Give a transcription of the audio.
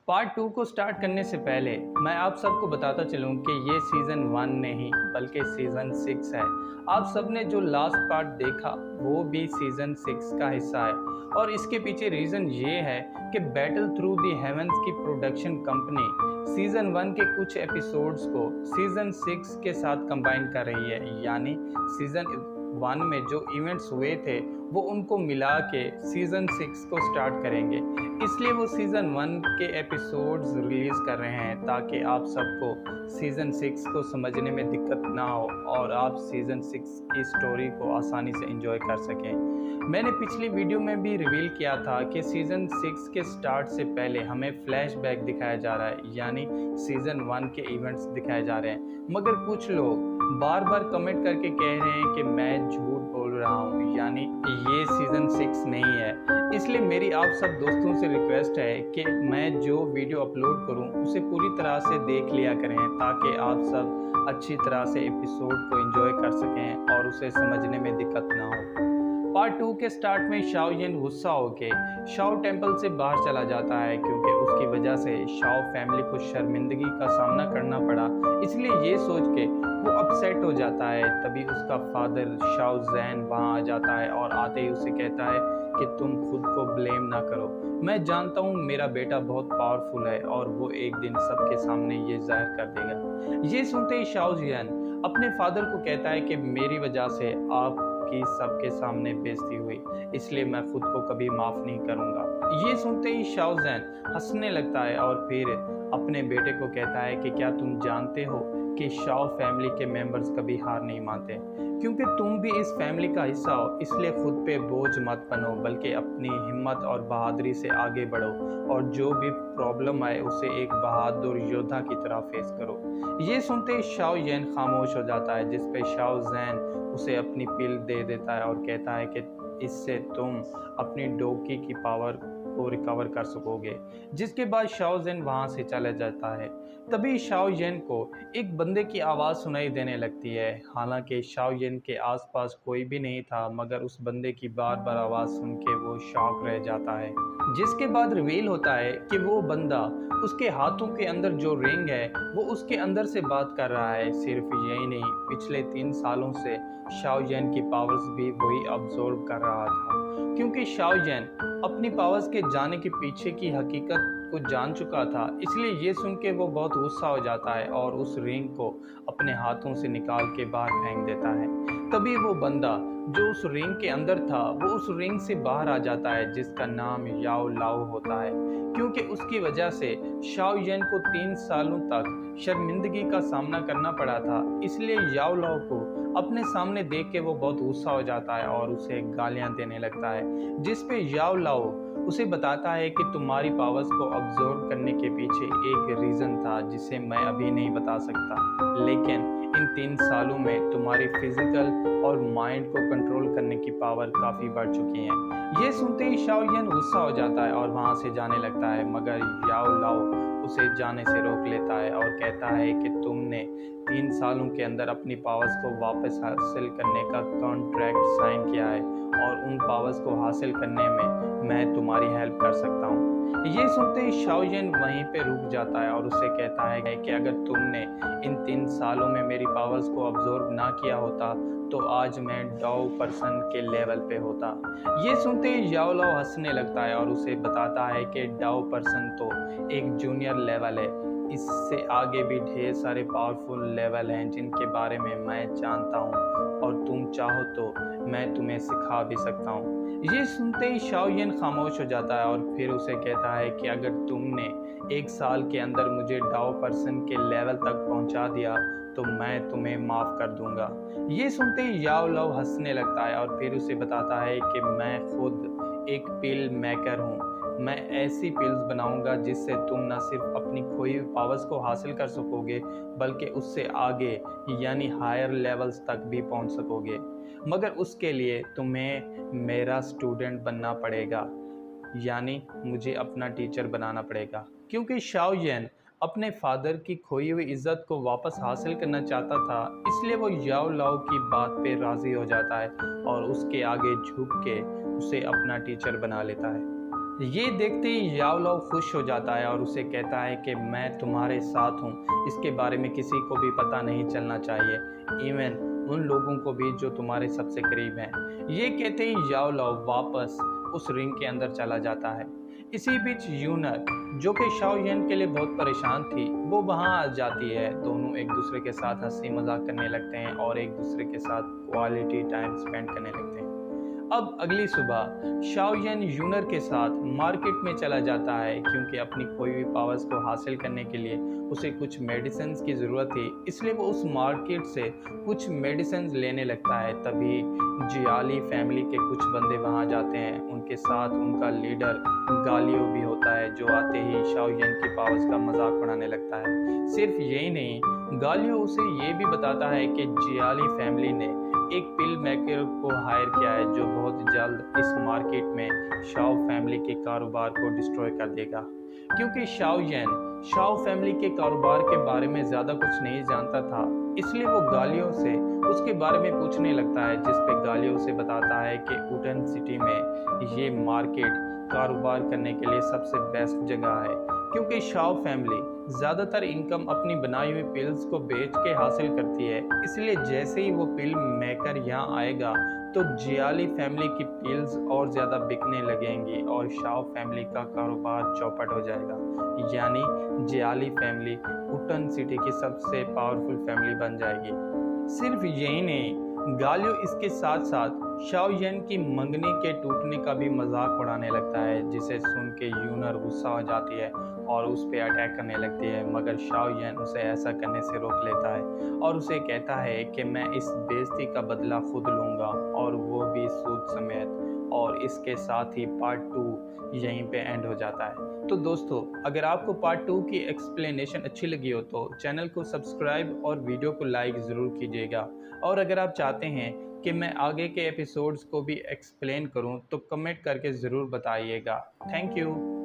Part 2 को start करने से पहले मैं आप सबको बताता चलूं कि ये सीज़न 1 नहीं बल्कि सीज़न 6 है। आप सब ने जो लास्ट पार्ट देखा वो भी सीज़न 6 का हिस्सा है और इसके पीछे रीज़न ये है कि बैटल थ्रू द हेवंस की प्रोडक्शन कंपनी सीज़न 1 के कुछ एपिसोड्स को सीज़न 6 के साथ कंबाइन कर रही है। यानी सीज़न 1 में जो इवेंट्स हुए थे वो उनको मिला के सीज़न 6 को स्टार्ट करेंगे। इसलिए वो सीज़न 1 के एपिसोड्स रिलीज़ कर रहे हैं ताकि आप सबको सीज़न 6 को समझने में दिक्कत ना हो और आप सीज़न 6 की स्टोरी को आसानी से एंजॉय कर सकें। मैंने पिछली वीडियो में भी रिवील किया था कि सीज़न 6 के स्टार्ट से पहले हमें फ्लैशबैक दिखाया जा रहा है, यानी सीज़न 1 के इवेंट्स दिखाए जा रहे हैं। मगर कुछ लोग बार बार कमेंट करके कह रहे हैं कि मैं झूठ बोल रहा हूँ, यानी ये सीज़न 6 नहीं है। इसलिए मेरी आप सब दोस्तों से रिक्वेस्ट है कि मैं जो वीडियो अपलोड करूं उसे पूरी तरह से देख लिया करें ताकि आप सब अच्छी तरह से एपिसोड को एंजॉय कर सकें और उसे समझने में दिक्कत ना हो। पार्ट 2 के स्टार्ट में शाओ येन गुस्सा होकर शाओ टेम्पल से बाहर चला जाता है क्योंकि उसकी वजह से शाओ फैमिली को शर्मिंदगी का सामना करना पड़ा। इसलिए ये सोच के वो अपसेट हो जाता है। तभी उसका फादर शाओ जैन वहाँ आ जाता है और आते ही उसे कहता है कि तुम खुद को ब्लेम ना करो। मैं जानता हूँ मेरा बेटा बहुत पावरफुल है और वो एक दिन सबके सामने ये जाहिर कर देगा। ये सुनते ही शाओ जैन अपने फादर को कहता है कि मेरी वजह से आपकी सबके सामने बेइज्जती हुई, इसलिए मैं खुद को कभी माफ़ नहीं करूँगा। ये सुनते ही शाओ जैन हंसने लगता है और फिर अपने बेटे को कहता है कि क्या तुम जानते हो कि शाओ फैमिली के मेंबर्स कभी हार नहीं मानते। क्योंकि तुम भी इस फैमिली का हिस्सा हो इसलिए खुद पे बोझ मत बनो, बल्कि अपनी हिम्मत और बहादुरी से आगे बढ़ो और जो भी प्रॉब्लम आए उसे एक बहादुर योद्धा की तरह फेस करो। ये सुनते ही शाओ येन खामोश हो जाता है, जिस पे शाओ जैन उसे अपनी पिल दे देता है और कहता है कि इससे तुम अपनी डोकी की पावर को रिकवर कर सकोगे। जिसके बाद शाओ जेन वहां से चला जाता है। तभी शाओ येन को एक बंदे की आवाज़ सुनाई देने लगती है। हालांकि शाओ येन के आसपास कोई भी नहीं था, मगर उस बंदे की बार बार आवाज़ सुन के वो शॉक रह जाता है। जिसके बाद रिवील होता है कि वो बंदा उसके हाथों के अंदर जो रिंग है वो उसके अंदर से बात कर रहा है। सिर्फ यही नहीं, पिछले 3 सालों से शाओ येन की पावर्स भी वही अब्सॉर्ब कर रहा था। क्योंकि शाओ येन अपनी पावर्स के जाने के पीछे की हकीकत को जान चुका था, इसलिए ये सुन के वो बहुत गुस्सा हो जाता है और उस रिंग को अपने हाथों से निकाल के बाहर फेंक देता है। तभी वो बंदा जो उस रिंग के अंदर था वो उस रिंग से बाहर आ जाता है, जिसका नाम याओ लाओ होता है। क्योंकि उसकी वजह से शाओ येन को 3 सालों तक शर्मिंदगी का सामना करना पड़ा था, इसलिए याओ लाओ को अपने सामने देख के वो बहुत गुस्सा हो जाता है और उसे गालियां देने लगता है। जिस पे याओ लाओ उसे बताता है कि तुम्हारी पावर्स को अब्जॉर्ब करने के पीछे एक रीज़न था जिसे मैं अभी नहीं बता सकता, लेकिन इन 3 सालों में तुम्हारी फिजिकल और माइंड को कंट्रोल करने की पावर काफ़ी बढ़ चुकी है। ये सुनते ही शाओ येन गुस्सा हो जाता है और वहाँ से जाने लगता है, मगर याओ लाओ उसे जाने से रोक लेता है और कहता है कि तुमने 3 सालों के अंदर अपनी पावर्स को वापस हासिल करने का कॉन्ट्रैक्ट साइन किया है और उन पावर्स को हासिल करने में मैं तुम्हारी हेल्प कर सकता हूँ। ये सुनते ही शाओ येन वहीं पे रुक जाता है और उसे कहता है कि अगर तुमने इन 3 सालों में मेरी पावर्स को अब्जॉर्ब ना किया होता तो आज मैं डाओ पर्सन के लेवल पे होता। ये सुनते ही याओ लाओ हंसने लगता है और उसे बताता है कि डाओ पर्सन तो एक जूनियर लेवल है, इससे आगे भी ढेर सारे पावरफुल लेवल हैं जिनके बारे में मैं जानता हूँ और तुम चाहो तो मैं तुम्हें सिखा भी सकता हूँ। ये सुनते ही शाओ येन खामोश हो जाता है और फिर उसे कहता है कि अगर तुमने 1 साल के अंदर मुझे डाओ पर्सन के लेवल तक पहुंचा दिया तो मैं तुम्हें माफ़ कर दूंगा। ये सुनते ही याओ लाओ हंसने लगता है और फिर उसे बताता है कि मैं खुद एक पिल मेकर हूँ। मैं ऐसी पिल्स बनाऊंगा जिससे तुम न सिर्फ अपनी खोई हुई पावर्स को हासिल कर सकोगे बल्कि उससे आगे यानी हायर लेवल्स तक भी पहुंच सकोगे, मगर उसके लिए तुम्हें मेरा स्टूडेंट बनना पड़ेगा, यानी मुझे अपना टीचर बनाना पड़ेगा। क्योंकि शाओ येन अपने फादर की खोई हुई इज्जत को वापस हासिल करना चाहता था, इसलिए वो याओ लाओ की बात पे राज़ी हो जाता है और उसके आगे झुक के उसे अपना टीचर बना लेता है। ये देखते ही याओ खुश हो जाता है और उसे कहता है कि मैं तुम्हारे साथ हूँ, इसके बारे में किसी को भी पता नहीं चलना चाहिए, इवन उन लोगों को भी जो तुम्हारे सबसे करीब हैं। ये कहते ही याओ वापस उस रिंग के अंदर चला जाता है। इसी बीच यूनर, जो कि शाओ यन के लिए बहुत परेशान थी, वो वहाँ आ जाती है। दोनों एक दूसरे के साथ हंसी मजाक करने लगते हैं और एक दूसरे के साथ क्वालिटी टाइम स्पेंड करने लगते हैं। अब अगली सुबह शाओ यन यूनर के साथ मार्केट में चला जाता है, क्योंकि अपनी खोई हुई पावर्स को हासिल करने के लिए उसे कुछ मेडिसिन की ज़रूरत थी, इसलिए वो उस मार्केट से कुछ मेडिसिन लेने लगता है। तभी जियाली फैमिली के कुछ बंदे वहां जाते हैं, उनके साथ उनका लीडर गालियो भी होता है, जो आते ही शाओ यन की पावर्स का मजाक उड़ाने लगता है। सिर्फ यही नहीं, गालियो उसे ये भी बताता है कि जियाली फैमिली ने एक पिल मेकर को हायर किया है, जो बहुत जल्द इस मार्केट में शाओ फैमिली के कारोबार को डिस्ट्रॉय कर देगा। क्योंकि शाओ यन शाओ फैमिली के कारोबार के बारे में ज़्यादा कुछ नहीं जानता था, इसलिए वो गालियो से उसके बारे में पूछने लगता है, जिस पे गालियो उसे बताता है कि वुडन सिटी में ये मार्केट कारोबार करने के लिए सबसे बेस्ट जगह है, क्योंकि शाओ फैमिली ज़्यादातर इनकम अपनी बनाई हुई पिल्स को बेच के हासिल करती है। इसलिए जैसे ही वो पिल मेकर यहाँ आएगा तो जियाली फैमिली की पिल्स और ज़्यादा बिकने लगेंगी और शाओ फैमिली का कारोबार चौपट हो जाएगा, यानी जियाली फैमिली वुडन सिटी की सबसे पावरफुल फैमिली बन जाएगी। सिर्फ यही नहीं, गालियो इसके साथ साथ शाओ यन की मंगनी के टूटने का भी मजाक उड़ाने लगता है, जिसे सुन के यूनर गुस्सा हो जाती है और उस पर अटैक करने लगती है। मगर शाओ यन उसे ऐसा करने से रोक लेता है और उसे कहता है कि मैं इस बेइज्जती का बदला खुद लूँगा, और वो भी सूद समेत। और इसके साथ ही पार्ट 2 यहीं पे एंड हो जाता है। तो दोस्तों, अगर आपको पार्ट 2 की एक्सप्लेनेशन अच्छी लगी हो तो चैनल को सब्सक्राइब और वीडियो को लाइक ज़रूर कीजिएगा। और अगर आप चाहते हैं कि मैं आगे के एपिसोड्स को भी एक्सप्लेन करूं तो कमेंट करके ज़रूर बताइएगा। Thank you.